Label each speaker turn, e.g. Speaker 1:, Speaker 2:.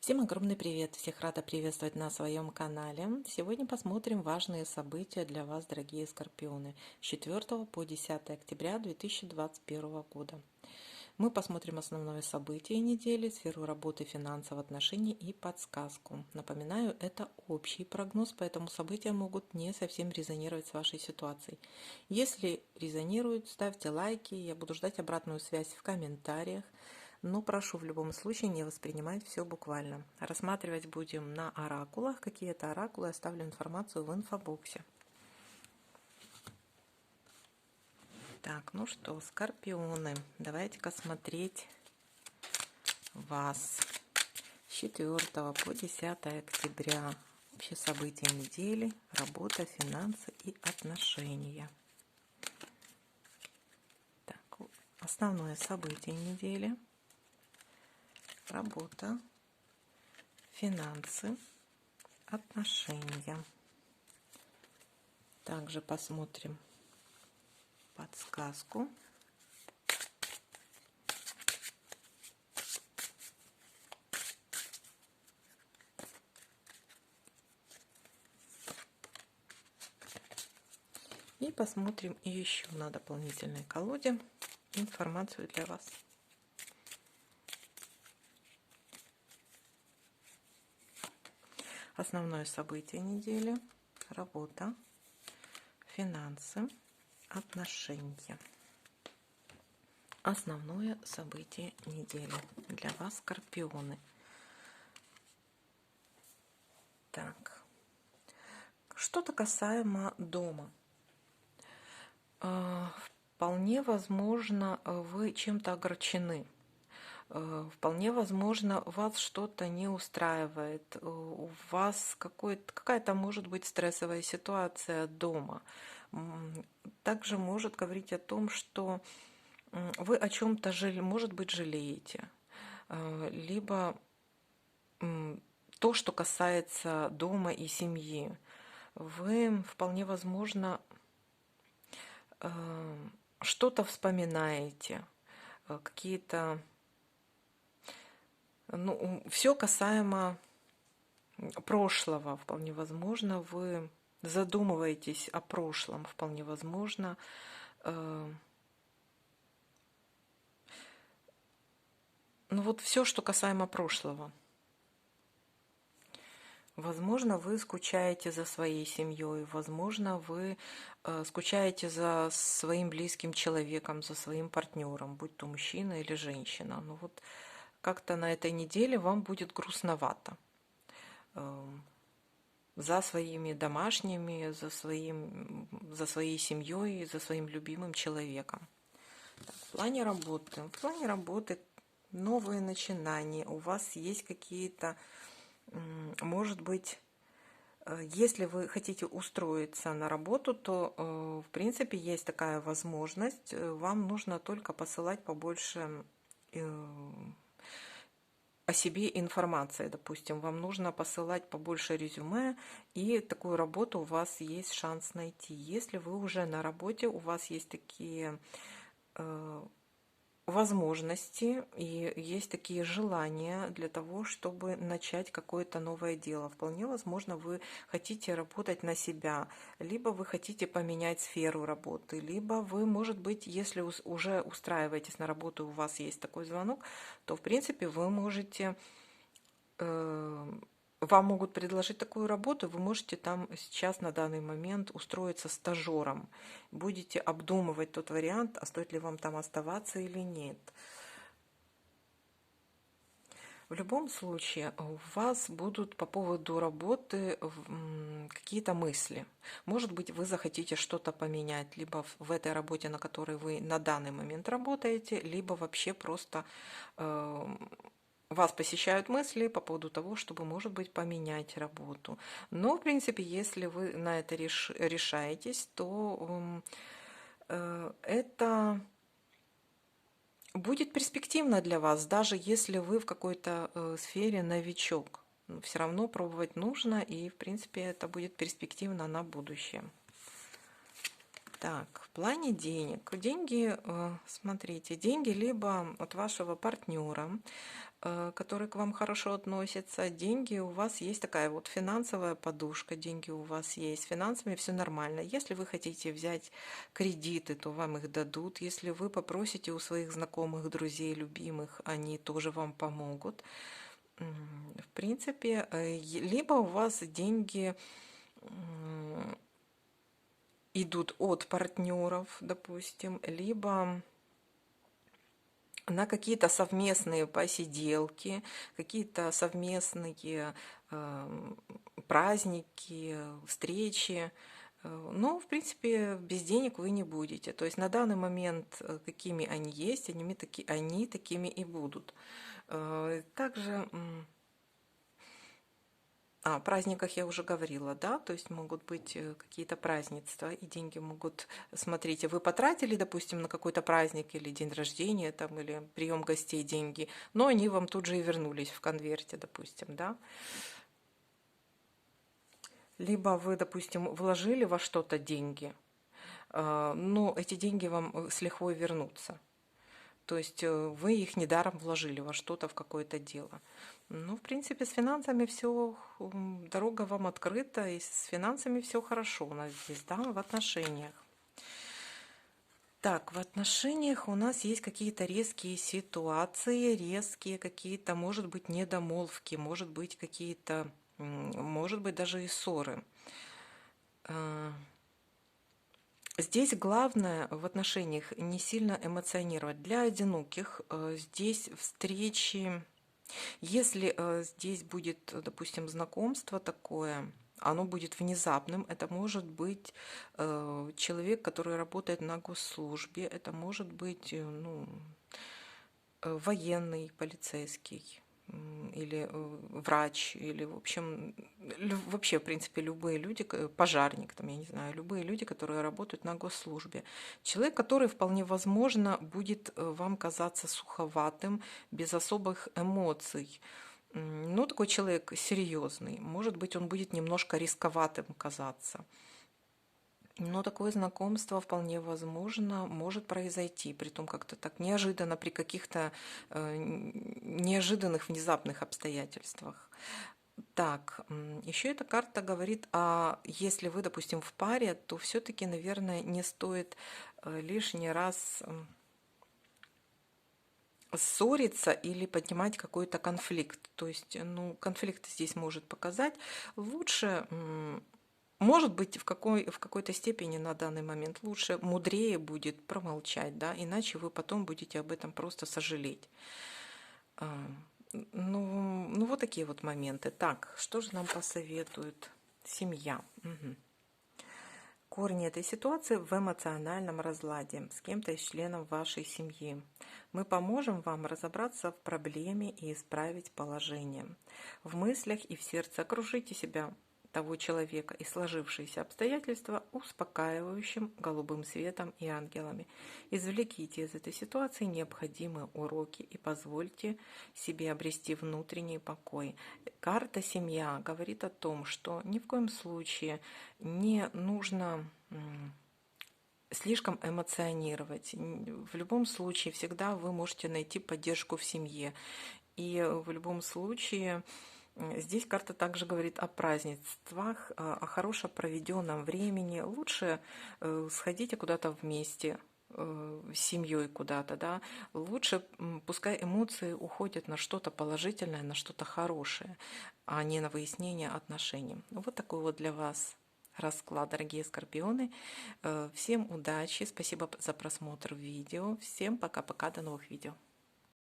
Speaker 1: Всем огромный привет! Всех рада приветствовать на своем канале. Сегодня посмотрим важные события для вас, дорогие скорпионы, с 4 по 10 октября 2021 года. Мы посмотрим основное событие недели, сферу работы, финансов, отношений и подсказку. Напоминаю, это общий прогноз, поэтому события могут не совсем резонировать с вашей ситуацией. Если резонируют, ставьте лайки, я буду ждать обратную связь в комментариях. Но прошу в любом случае не воспринимать все буквально. Рассматривать будем на оракулах. Какие это оракулы, оставлю информацию в инфобоксе. Так, ну что, скорпионы, давайте-ка смотреть вас с 4 по 10 октября. Общие события недели, работа, финансы и отношения. Так, основное событие недели. Работа, финансы, отношения. Также посмотрим подсказку. И посмотрим еще на дополнительной колоде информацию для вас. Основное событие недели, работа, финансы, отношения. Основное событие недели для вас, скорпионы. Так, что-то касаемо дома. Вполне возможно, вы чем-то огорчены. Вполне возможно, вас что-то не устраивает, у вас какая-то может быть стрессовая ситуация дома. Также может говорить о том, что вы о чем-то, может быть, жалеете. Либо то, что касается дома и семьи. Вы вполне возможно что-то вспоминаете, какие-то... Ну, все касаемо прошлого, вполне возможно, вы задумываетесь о прошлом, вполне возможно. Ну вот все, что касаемо прошлого. Возможно, вы скучаете за своей семьей, возможно, вы скучаете за своим близким человеком, за своим партнером, будь то мужчина или женщина. Ну вот как-то на этой неделе вам будет грустновато за своими домашними, за своей семьей, за своим любимым человеком. Так, в плане работы новые начинания. У вас есть какие-то, может быть, если вы хотите устроиться на работу, то в принципе есть такая возможность. Вам нужно только посылать побольше о себе информации, допустим, вам нужно посылать побольше резюме, и такую работу у вас есть шанс найти. Если вы уже на работе, у вас есть такие возможности и есть такие желания для того, чтобы начать какое-то новое дело. Вполне возможно, вы хотите работать на себя, либо вы хотите поменять сферу работы, либо вы, может быть, если уже устраиваетесь на работу, у вас есть такой звонок, то, в принципе, вы можете... Вам могут предложить такую работу, вы можете там сейчас на данный момент устроиться стажером. Будете обдумывать тот вариант, а стоит ли вам там оставаться или нет. В любом случае, у вас будут по поводу работы какие-то мысли. Может быть, вы захотите что-то поменять, либо в этой работе, на которой вы на данный момент работаете, либо вообще просто... Вас посещают мысли по поводу того, чтобы, может быть, поменять работу. Но, в принципе, если вы на это решаетесь, то это будет перспективно для вас, даже если вы в какой-то сфере новичок. Все равно пробовать нужно, и, в принципе, это будет перспективно на будущее. Так, в плане денег. Деньги, смотрите, деньги либо от вашего партнера, который к вам хорошо относится. Деньги у вас есть, такая вот финансовая подушка, деньги у вас есть, с финансами все нормально. Если вы хотите взять кредиты, то вам их дадут. Если вы попросите у своих знакомых, друзей, любимых, они тоже вам помогут. В принципе, либо у вас деньги идут от партнеров, допустим, либо на какие-то совместные посиделки, какие-то совместные праздники, встречи. Но, в принципе, без денег вы не будете. То есть на данный момент, какими они есть, они такими и будут. Также о праздниках я уже говорила, да, то есть могут быть какие-то празднества, и деньги могут, смотрите, вы потратили, допустим, на какой-то праздник или день рождения, там, или прием гостей деньги, но они вам тут же и вернулись в конверте, допустим, да. Либо вы, допустим, вложили во что-то деньги, но эти деньги вам с лихвой вернутся. То есть вы их недаром вложили во что-то, в какое-то дело. Ну, в принципе, с финансами все, дорога вам открыта, и с финансами все хорошо у нас здесь, да, в отношениях. Так, в отношениях у нас есть какие-то резкие ситуации, резкие какие-то, может быть, недомолвки, может быть, какие-то, может быть, даже и ссоры. Здесь главное в отношениях не сильно эмоционировать. Для одиноких здесь встречи, если здесь будет, допустим, знакомство такое, оно будет внезапным. Это может быть человек, который работает на госслужбе, это может быть ну, военный, полицейский или врач, или, в общем, вообще, в принципе, любые люди, пожарник, там, я не знаю, любые люди, которые работают на госслужбе. Человек, который вполне возможно будет вам казаться суховатым, без особых эмоций. Ну, такой человек серьезный. Может быть, он будет немножко рисковатым казаться. Но такое знакомство вполне возможно может произойти, притом как-то так неожиданно, при каких-то неожиданных, внезапных обстоятельствах. Так, еще эта карта говорит, если вы, допустим, в паре, то все-таки, наверное, не стоит лишний раз ссориться или поднимать какой-то конфликт. То есть, ну, конфликт здесь может показать. Лучше может быть, в какой-то степени на данный момент лучше, мудрее будет промолчать, да, иначе вы потом будете об этом просто сожалеть. Ну вот такие вот моменты. Так, что же нам посоветует семья? Угу. Корни этой ситуации в эмоциональном разладе с кем-то из членов вашей семьи. Мы поможем вам разобраться в проблеме и исправить положение. В мыслях и в сердце окружите себя того человека и сложившиеся обстоятельства успокаивающим голубым светом и ангелами. Извлеките из этой ситуации необходимые уроки и позвольте себе обрести внутренний покой. Карта «Семья» говорит о том, что ни в коем случае не нужно слишком эмоционировать. В любом случае всегда вы можете найти поддержку в семье. И в любом случае здесь карта также говорит о празднествах, о хорошо проведенном времени. Лучше сходите куда-то вместе, с семьей куда-то, да. Лучше пускай эмоции уходят на что-то положительное, на что-то хорошее, а не на выяснение отношений. Вот такой вот для вас расклад, дорогие скорпионы. Всем удачи, спасибо за просмотр видео. Всем пока-пока, до новых видео.